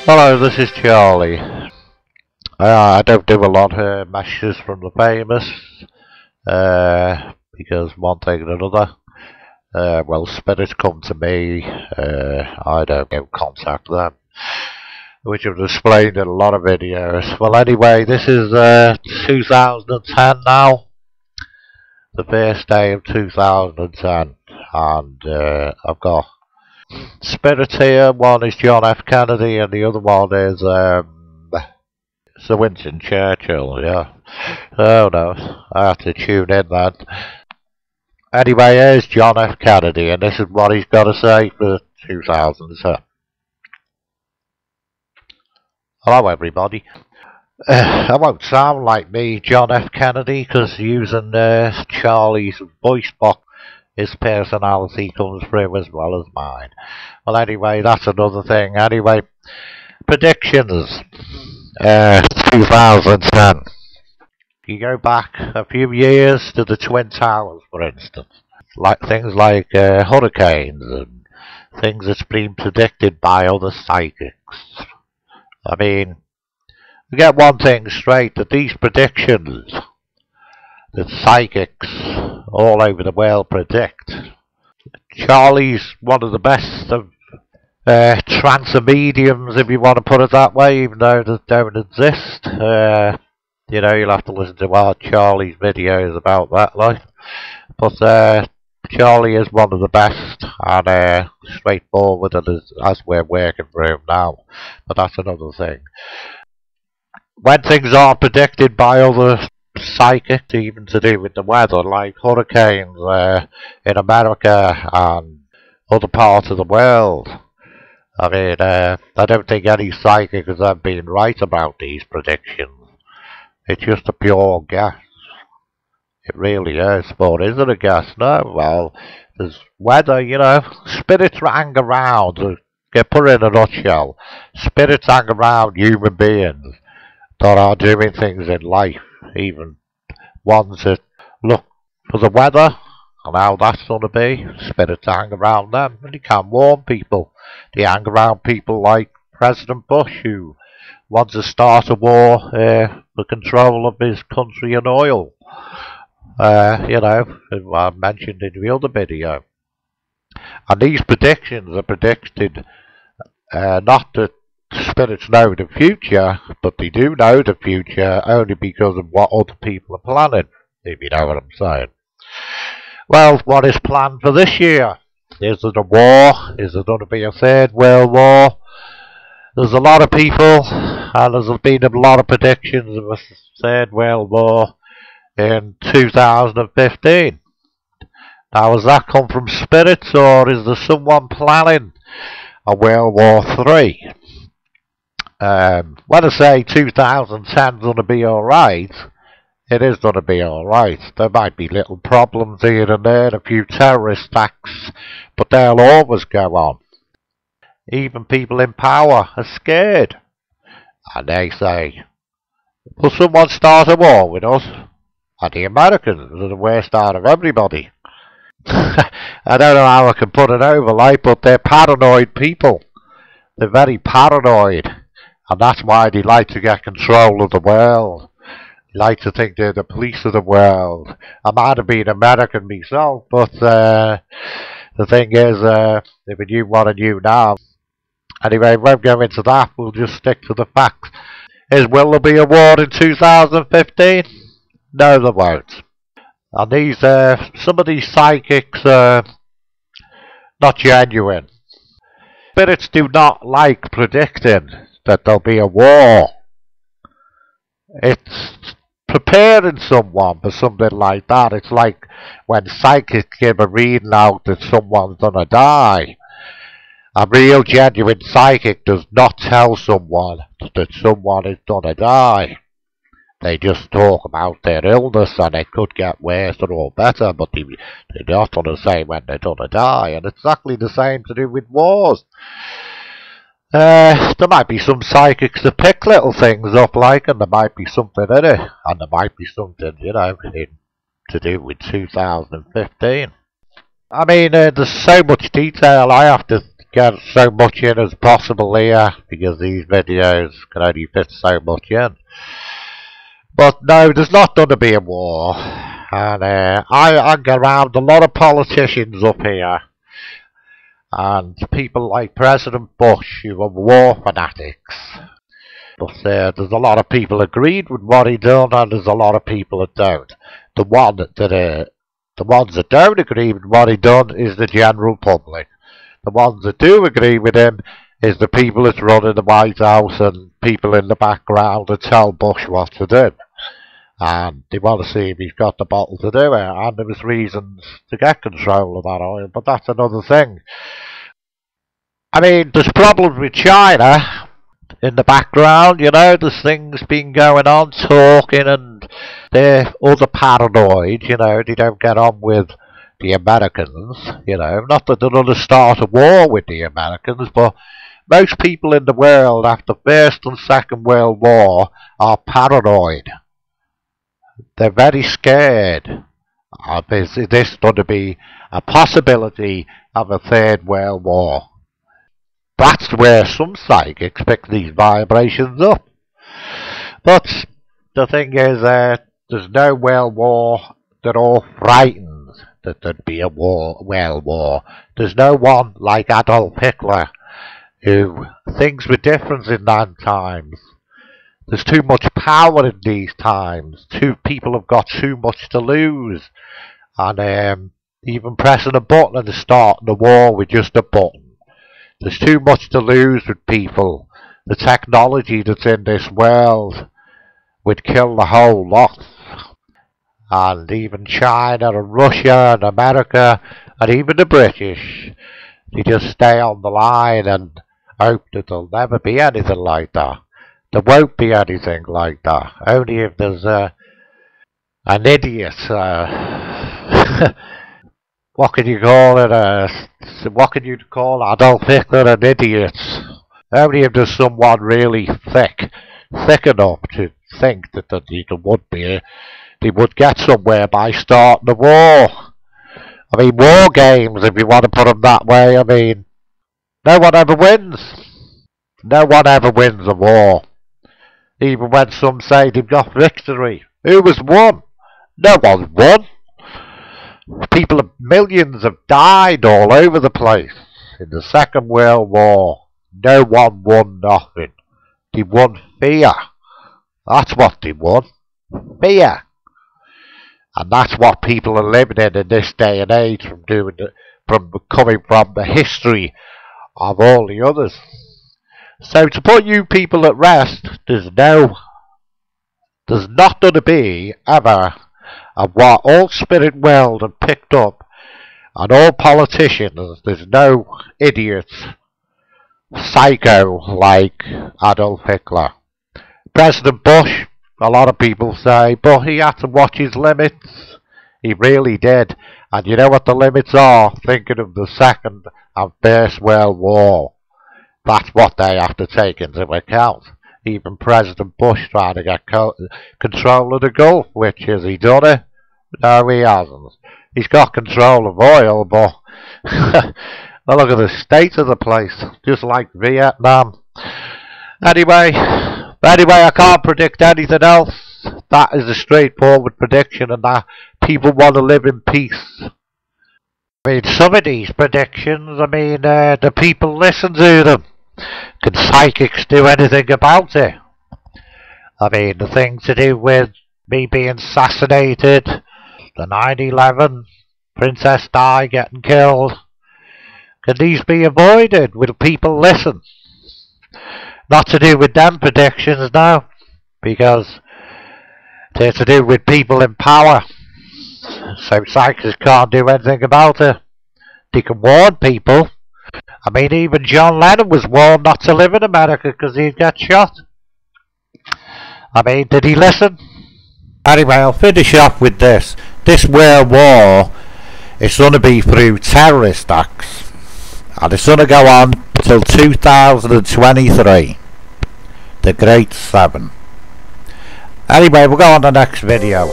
Hello, this is Charlie. I don't do a lot of messages from the famous, because one thing and another. Well, spirits come to me, I don't go contact them, which I've explained in a lot of videos. Well, anyway, this is 2010 now, the first day of 2010, and I've got spirits here. One is John F. Kennedy, and the other one is Sir Winston Churchill. Yeah. Oh no, I have to tune in then. Anyway, here's John F. Kennedy, and this is what he's got to say for 2010. Hello, everybody. I won't sound like me, John F. Kennedy, because using Charlie's voice box, his personality comes through as well as mine. Well, anyway, that's another thing. Anyway, predictions. 2010. You go back a few years to the Twin Towers, for instance. Like things like hurricanes and things that's been predicted by other psychics. I mean, we get one thing straight, that these predictions that psychics all over the world predict. Charlie's one of the best of trance mediums, if you want to put it that way, even though they don't exist. You know, you'll have to listen to our Charlie's videos about that, like. But Charlie is one of the best, and straightforward as we're working for him now. But that's another thing. When things are predicted by other psychics, even to do with the weather, like hurricanes in America and other parts of the world, I mean, I don't think any psychic has ever been right about these predictions. It's just a pure guess. It really is. But is it a guess? No. Well, there's weather, you know. Spirits hang around. Get put in a nutshell. Spirits hang around human beings that are doing things in life. Even ones that look for the weather and how that's going to be. Spirits hang around them. And they can warn people. They hang around people like President Bush, who wants to start a war for control of his country and oil. You know, I mentioned in the other video. And these predictions are predicted not that spirits know the future, but they do know the future only because of what other people are planning, if you know what I'm saying. Well, what is planned for this year? Is there a war? Is there going to be a third world war? There's a lot of people, and there's been a lot of predictions of a third world war in 2015. Now, has that come from spirits, or is there someone planning a World War III? When I say 2010 is going to be alright, it is going to be alright. There might be little problems here and there, a few terrorist attacks, but they'll always go on. Even people in power are scared. And they say, will someone start a war with us? And the Americans are the worst out of everybody. I don't know how I can put it over, like, but they're paranoid people. They're very paranoid. And that's why they like to get control of the world. They like to think they're the police of the world. I might have been American myself, but the thing is, if we knew what I knew now. Anyway, we won't go into that, we'll just stick to the facts. Will there be a war in 2015? No, there won't. And these, some of these psychics are not genuine. Spirits do not like predicting that there'll be a war. It's preparing someone for something like that. It's like when psychics give a reading out that someone's gonna die. A real genuine psychic does not tell someone that someone is gonna die. They just talk about their illness, and it could get worse or better, but they're not gonna say when they're gonna die. And it's exactly the same to do with wars. There might be some psychics that pick little things up, like, and there might be something in it, and there might be something, you know, to do with 2015. I mean, there's so much detail I have to get so much in as possible here, because these videos can only fit so much in. But no, there's not going to be a war. And I get around a lot of politicians up here, and people like President Bush, who are war fanatics. But there's a lot of people agreed with what he done, and there's a lot of people that don't. The ones that don't agree with what he done is the general public. The ones that do agree with him is the people that run in the White House and people in the background that tell Bush what to do. And they want to see if he's got the bottle to do it, and there was reasons to get control of that oil, but that's another thing. I mean, there's problems with China in the background, you know, there's things been going on, talking, and they're other paranoid, you know, they don't get on with the Americans, you know, not that they're going to start a war with the Americans, but most people in the world after First and Second World War are paranoid. They're very scared. Is this going to be a possibility of a Third World War? That's where some psychics pick these vibrations up. But the thing is, there's no world war. They're all frightened that there'd be a world war. There's no one like Adolf Hitler who thinks we're different in that times. There's too much power in these times. People have got too much to lose. And even pressing a button and starting a war with just a button. There's too much to lose with people. The technology that's in this world would kill the whole lot. And even China and Russia and America and even the British, they just stay on the line and hope that there'll never be anything like that. There won't be anything like that. Only if there's an idiot. What can you call it? What can you call Adolf Hitler an idiot? Only if there's someone really thick enough to think that they would get somewhere by starting a war. I mean, war games, if you want to put them that way. I mean, no one ever wins. No one ever wins a war. Even when some say they've got victory. Who has won? No one's won. Millions have died all over the place. In the Second World War, no one won nothing. They won fear. That's what they won. Fear. And that's what people are living in this day and age from coming from the history of all the others. So to put you people at rest, there's not going to be ever of what all spirit world have picked up, and all politicians, there's no idiots, psycho like Adolf Hitler. President Bush, a lot of people say, but he had to watch his limits. He really did. And you know what the limits are? Thinking of the Second and First World War. That's what they have to take into account. Even President Bush trying to get control of the Gulf, which has he done it? No, he hasn't. He's got control of oil, but look at the state of the place, just like Vietnam. Anyway, I can't predict anything else. That is a straightforward prediction, and that people want to live in peace. I mean, some of these predictions, I mean, the people listen to them. Can psychics do anything about it? I mean, the thing to do with me being assassinated, the 9/11, Princess Di getting killed, can these be avoided? Will people listen? Not to do with them predictions now, because they're to do with people in power. So psychics can't do anything about it. They can warn people. I mean, even John Lennon was warned not to live in America because he'd get shot. I mean, did he listen? Anyway, I'll finish off with this. This world war is going to be through terrorist acts. And it's going to go on till 2023. The Great Seven. Anyway, we'll go on the next video.